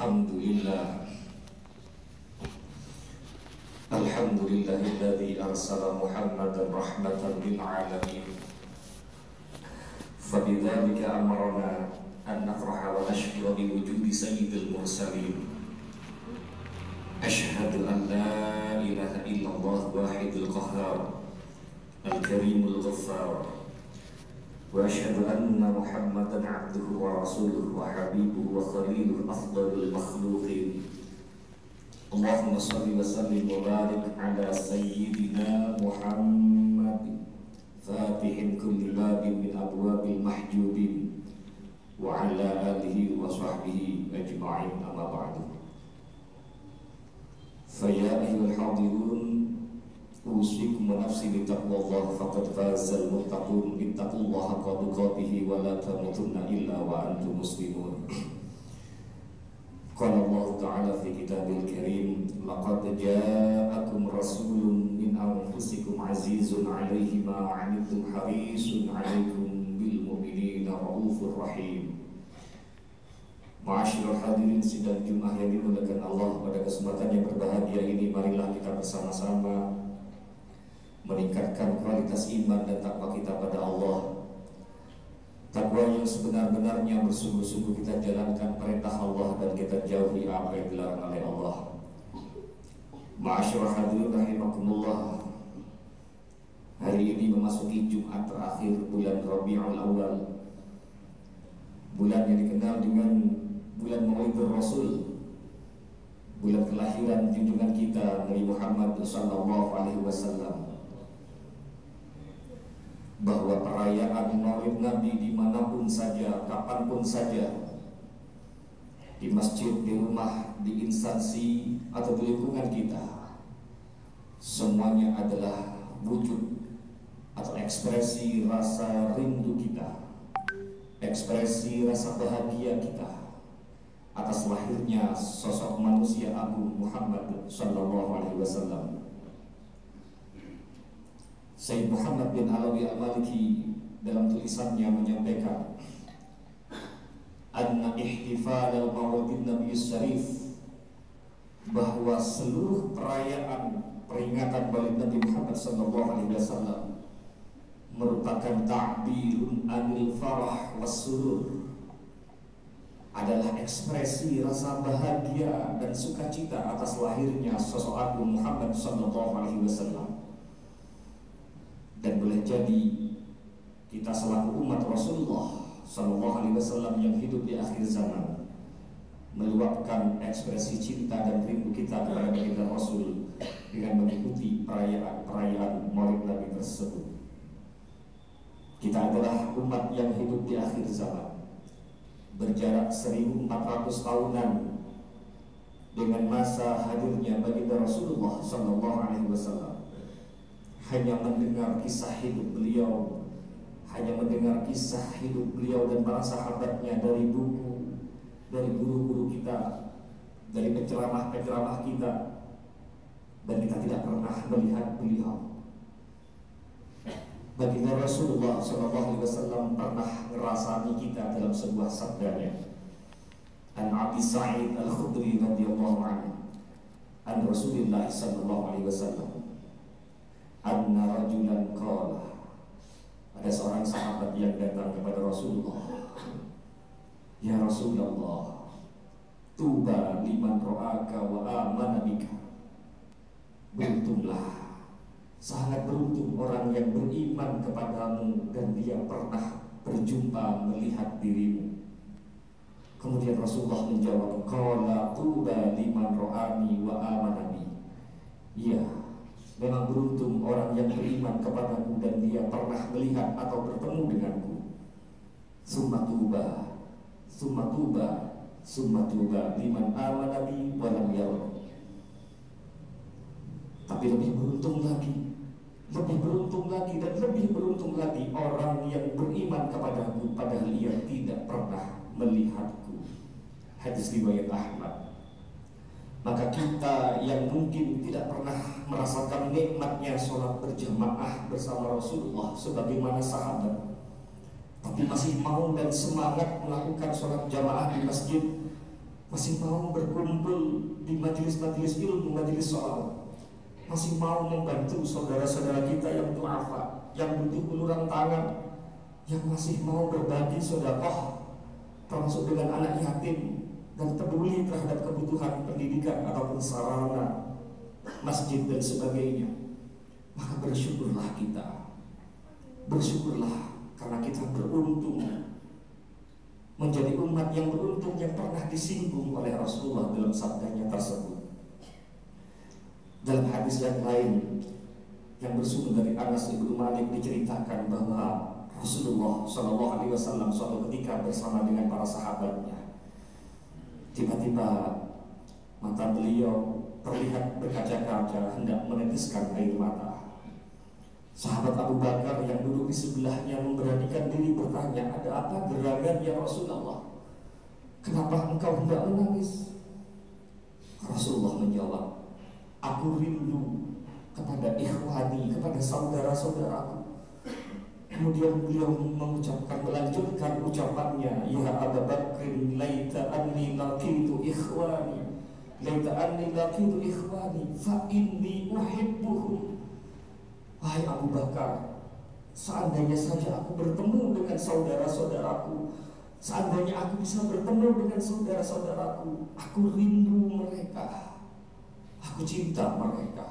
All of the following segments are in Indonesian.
Alhamdulillah Alhamdulillahilladzi arsala Muhammadan rahmatan lil alamin. Fabidzalika amarna an nafraha wa nashkura bi wujudi sayyidil mursalin. Asyhadu an la ilaha illallah wahidul qahhar al-karimul ghaffar. Wa asyhadu anna Muhammadan abduhu wa rasuluhu wa habibuhu wa khaliluhu afdalul makhluqin. Allahumma salli wa sallim wa barik ala sayyidina Muhammad fatihin kulli babin min abwabil mahjubin wa ala alihi wa sahbihi ajma'in, amma ba'du. Fa ya ayyuhal hadirun usikum wa nafsi bi taqwallah faqad fazal muttaqun ittaqullaha haqqa tuqatih wa la tamutunna illa wa antum muslimun. Qala Allah Ta'ala fi kitabil karim, laqad ja'akum rasulun min anfusikum azizun 'alaihi ma 'anittum harisun 'alaikum bil mu'minina raufur rahim. Ma'asyiral hadirin sidang Jumat yang dimuliakan Allah, pada kesempatan yang berbahagia ini marilah kita bersama-sama meningkatkan kualitas iman dan takwa kita pada Allah. Takwa yang sebenar-benarnya, bersungguh-sungguh kita jalankan perintah Allah dan kita jauhi apa yang dilarang oleh Allah. Ma'asyiral hadirin rahimakumullah, hari ini memasuki Jumat terakhir bulan Rabiul Awal, bulan yang dikenal dengan bulan Maulidur Rasul, bulan kelahiran junjungan kita Nabi Muhammad SAW. Bahwa perayaan Maulid Nabi dimanapun saja, kapanpun saja, di masjid, di rumah, di instansi, atau di lingkungan kita, semuanya adalah wujud atau ekspresi rasa rindu kita, ekspresi rasa bahagia kita atas lahirnya sosok manusia agung Muhammad SAW. Sayyid Muhammad bin Alawi Al-Maliki dalam tulisannya menyampaikan, anna ihtifal al-maulidin Nabi Syarif, bahwa seluruh perayaan peringatan Maulid Nabi Muhammad SAW merupakan ta'birun anil farah was surur, adalah ekspresi rasa bahagia dan sukacita atas lahirnya sosok agung Muhammad SAW. Dan boleh jadi kita selaku umat Rasulullah SAW yang hidup di akhir zaman meluapkan ekspresi cinta dan rindu kita kepada baginda Rasul dengan mengikuti perayaan Maulid Nabi tersebut. Kita adalah umat yang hidup di akhir zaman, berjarak 1400 tahunan dengan masa hadirnya baginda Rasulullah SAW. Hanya mendengar kisah hidup beliau, hanya mendengar kisah hidup beliau dan para sahabatnya dari buku, dari guru-guru kita, dari penceramah-penceramah kita, dan kita tidak pernah melihat beliau. Baginda Rasulullah SAW pernah ngerasani kita dalam sebuah sabdanya. An Abi Sa'id Al-Khudri radhiyallahu anhu, an Rasulillah SAW, anna rajulan qala, ada seorang sahabat yang datang kepada Rasulullah, ya Rasulullah, tuba liman ra'aka wa amana bika, beruntunglah, sangat beruntung orang yang beriman kepadamu dan dia pernah berjumpa melihat dirimu. Kemudian Rasulullah menjawab, qala tuba liman ra'ani wa amana bi, iya, memang beruntung orang yang beriman kepadaku dan dia pernah melihat atau bertemu denganku. Summa tuba, summa tuba, summa tuba liman amana bi wa lam yara. Tapi lebih beruntung lagi, lebih beruntung lagi, dan lebih beruntung lagi orang yang beriman kepadaku padahal ia tidak pernah melihatku. Hadis riwayat Ahmad. Maka kita yang mungkin tidak pernah merasakan nikmatnya sholat berjamaah bersama Rasulullah sebagaimana sahabat, tapi masih mau dan semangat melakukan sholat jamaah di masjid, masih mau berkumpul di majelis-majelis ilmu, majelis sholawat, masih mau membantu saudara-saudara kita yang du'afa, yang butuh uluran tangan, yang masih mau berbagi sedekah, termasuk dengan anak yatim, dan peduli terhadap kebutuhan pendidikan ataupun sarana masjid dan sebagainya, maka bersyukurlah kita. Bersyukurlah karena kita beruntung menjadi umat yang beruntung yang pernah disinggung oleh Rasulullah dalam sabdanya tersebut. Dalam hadis yang lain yang bersumber dari Anas bin Malik diceritakan bahwa Rasulullah Shallallahu Alaihi Wasallam suatu ketika bersama dengan para sahabatnya, tiba-tiba mata beliau terlihat berkaca-kaca hendak meneteskan air mata. Sahabat Abu Bakar yang duduk di sebelahnya memberanikan diri bertanya, ada apa gerangan ya Rasulullah? Kenapa engkau hendak menangis? Rasulullah menjawab, aku rindu kepada ikhwani, kepada saudara-saudaraku. Kemudian beliau mengucapkan, melanjutkan ucapannya, ya Abu Bakr, laita anni laqitu ikhwani, laita anni laqitu ikhwani, fa inni uhibbuhum. Wahai Abu Bakar, seandainya saja aku bertemu dengan saudara-saudaraku, seandainya aku bisa bertemu dengan saudara-saudaraku, aku rindu mereka, aku cinta mereka.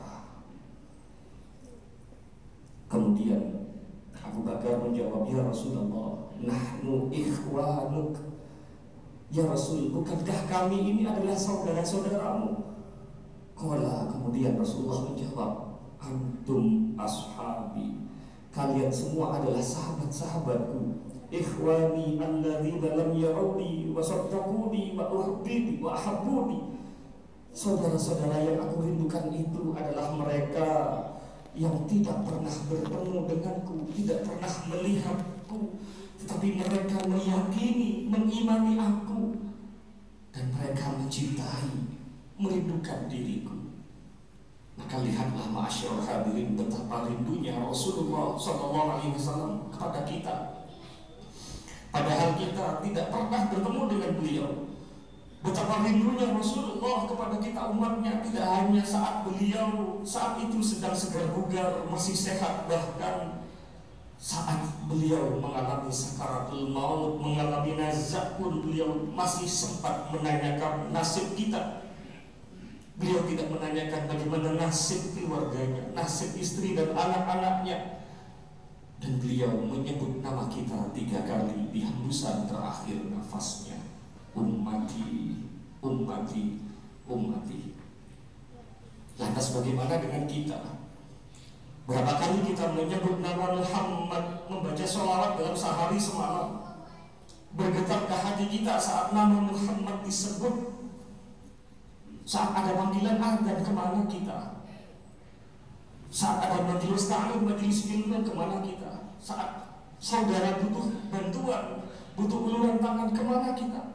Kemudian Abu Bakar menjawab, ya Rasulullah, nahnu ikhwanuk. Ya Rasul, bukankah kami ini adalah saudara-saudaramu? Kemudian Rasulullah menjawab, antum ashabi, kalian semua adalah sahabat-sahabatku. Ikhwani alladzina lam yarawni wa saddaquni wa uhibbini wa ahabbuni. Saudara-saudara yang aku rindukan itu adalah mereka yang tidak pernah bertemu denganku, tidak pernah melihatku, tetapi mereka meyakini, mengimani aku, dan mereka mencintai, merindukan diriku. Maka lihatlah ma'asyiral hadirin betapa rindunya Rasulullah SAW kepada kita. Padahal kita tidak pernah bertemu dengan beliau. Betapa rindunya Rasulullah kepada kita umatnya, tidak hanya saat beliau saat itu sedang segar bugar, masih sehat, bahkan saat beliau mengalami sakaratul maut, mengalami nazak pun beliau masih sempat menanyakan nasib kita. Beliau tidak menanyakan bagaimana nasib keluarganya, nasib istri dan anak-anaknya. Dan beliau menyebut nama kita 3 kali di hembusan terakhir nafasnya. Ummati, ummati, ummati. Lantas bagaimana dengan kita? Berapa kali kita menyebut nama Muhammad, membaca sholawat dalam sehari semalam? Bergetarkah hati kita saat nama Muhammad disebut? Saat ada panggilan azan, kemana kita? Saat ada majelis ta'lim, majelis ilmu, kemana kita? Saat saudara butuh bantuan, butuh uluran tangan, kemana kita?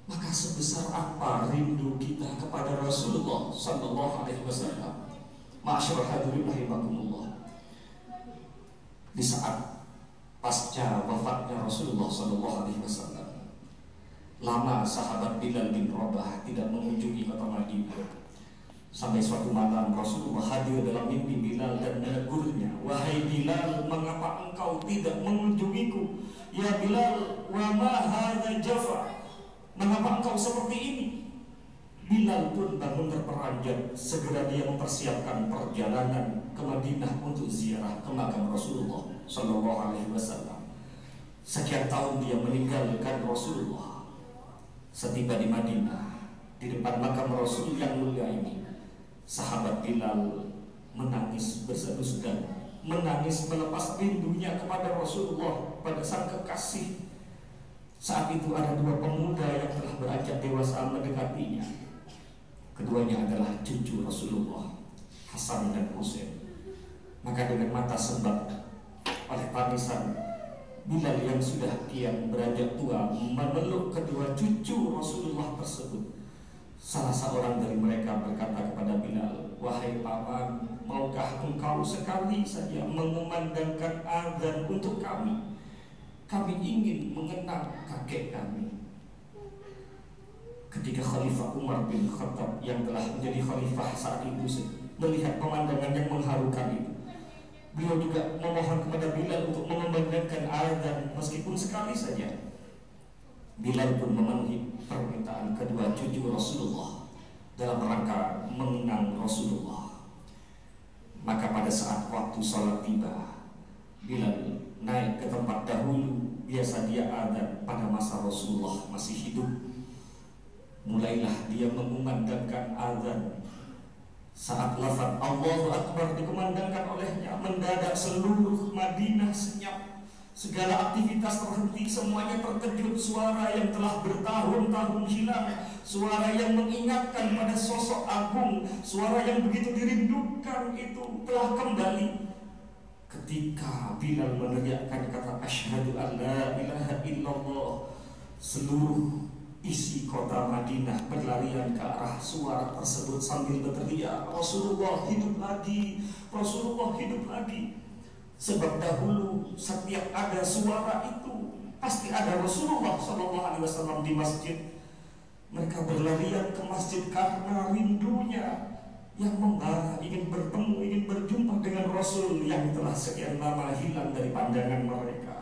Maka sebesar apa rindu kita kepada Rasulullah Sallallahu Alaihi Wasallam. Ma'asyiral hadirin rahimakumullah. Di saat pasca wafatnya Rasulullah Sallallahu Alaihi Wasallam, lama sahabat Bilal bin Rabah tidak mengunjungi kota Madinah. Sampai suatu malam Rasulullah hadir dalam mimpi Bilal dan menegurnya, wahai Bilal, mengapa engkau tidak mengunjungiku? Ya Bilal, wa ma hadza jafa, mengapa engkau seperti ini? Bilal pun bangun terperanjat. Segera dia mempersiapkan perjalanan ke Madinah untuk ziarah ke makam Rasulullah Sallallahu Alaihi Wasallam. Sekian tahun dia meninggalkan Rasulullah. Setiba di Madinah, di depan makam Rasul yang mulia ini, sahabat Bilal menangis berseru-seru, menangis melepas rindunya kepada Rasulullah, pada sang kekasih. Saat itu ada 2 pemuda yang telah beranjak dewasa mendekatinya. Keduanya adalah cucu Rasulullah, Hasan dan Husain. Maka dengan mata sembab oleh tangisan, Bilal yang sudah kian beranjak tua memeluk kedua cucu Rasulullah tersebut. Salah seorang dari mereka berkata kepada Bilal, wahai paman, maukah engkau sekali saja mengumandangkan azan untuk kami? Kami ingin mengenang kakek kami. Ketika Khalifah Umar bin Khattab yang telah menjadi khalifah saat itu melihat pemandangan yang mengharukan itu, beliau juga memohon kepada Bilal untuk mengumandangkan azan meskipun sekali saja. Bilal pun memenuhi permintaan kedua cucu Rasulullah dalam rangka mengenang Rasulullah. Maka pada saat waktu sholat tiba, Bilal naik ke tempat dahulu biasa dia azan pada masa Rasulullah masih hidup. Mulailah dia mengumandangkan azan. Saat lafaz Allahu Akbar dikumandangkan olehnya, mendadak seluruh Madinah senyap. Segala aktivitas terhenti, semuanya terkejut. Suara yang telah bertahun-tahun hilang, suara yang mengingatkan pada sosok agung, suara yang begitu dirindukan itu telah kembali. Ketika Bilal meneriakkan kata asyhadu an la ilaha illallah, seluruh isi kota Madinah berlarian ke arah suara tersebut sambil berteriak, Rasulullah hidup lagi, Rasulullah hidup lagi. Sebab dahulu setiap ada suara itu pasti ada Rasulullah SAW di masjid. Mereka berlarian ke masjid karena rindunya yang membara, ingin bertemu, ingin berjumpa dengan Rasul yang telah sekian lama hilang dari pandangan mereka.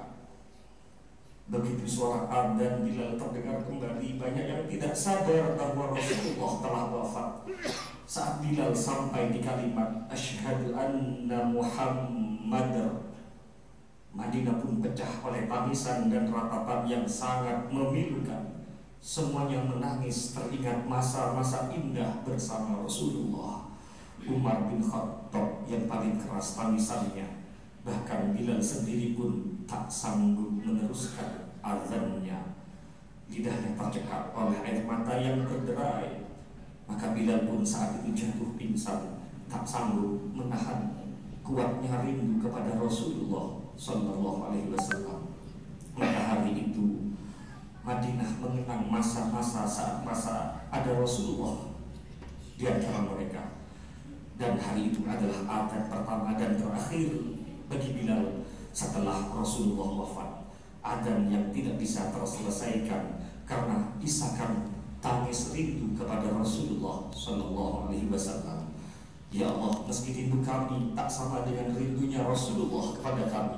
Begitu suara adzan Bilal terdengar kembali, banyak yang tidak sadar bahwa Rasulullah telah wafat. Saat Bilal sampai di kalimat asyhadu anna Muhammadar, Madinah pun pecah oleh tangisan dan ratapan yang sangat memilukan. Semuanya menangis teringat masa-masa indah bersama Rasulullah. Umar bin Khattab yang paling keras tangisannya. Bahkan Bilal sendiri pun tak sanggup meneruskan azannya. Lidahnya tercekat oleh air mata yang berderai. Maka Bilal pun saat itu jatuh pingsan, tak sanggup menahan kuatnya rindu kepada Rasulullah Sallallahu Alaihi Wasallam. Maka hari itu Madinah mengenang masa-masa saat masa ada Rasulullah di antara mereka. Dan hari itu adalah adzan pertama dan terakhir bagi Bilal setelah Rasulullah wafat. Adzan yang tidak bisa terselesaikan karena isakan tangis rindu kepada Rasulullah Sallallahu Alaihi Wasallam. Ya Allah, meski rindu kami tak sama dengan rindunya Rasulullah kepada kami,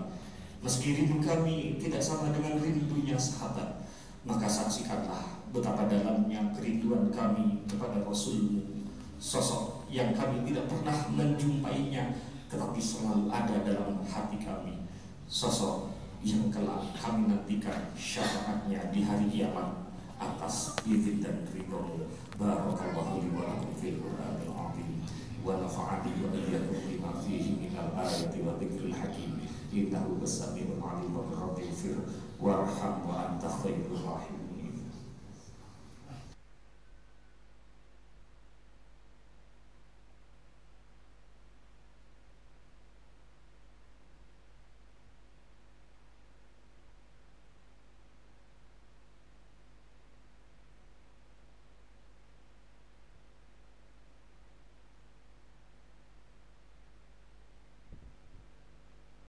meski rindu kami tidak sama dengan rindunya sahabat, maka saksikanlah betapa dalamnya kerinduan kami kepada Rasul-Mu, sosok yang kami tidak pernah menjumpainya tetapi selalu ada dalam hati kami, sosok yang kelak kami nantikan syafaatnya di hari kiamat atas izin dan ridho. Barakallahu li wa lakum fil Qur'anil azim wa nafa'ani wa iyyakum bima fihi minal ayati wa dzikril hakim innahu as-sami'ul 'alim wa rabbil fir warham wa anta khairur rahim.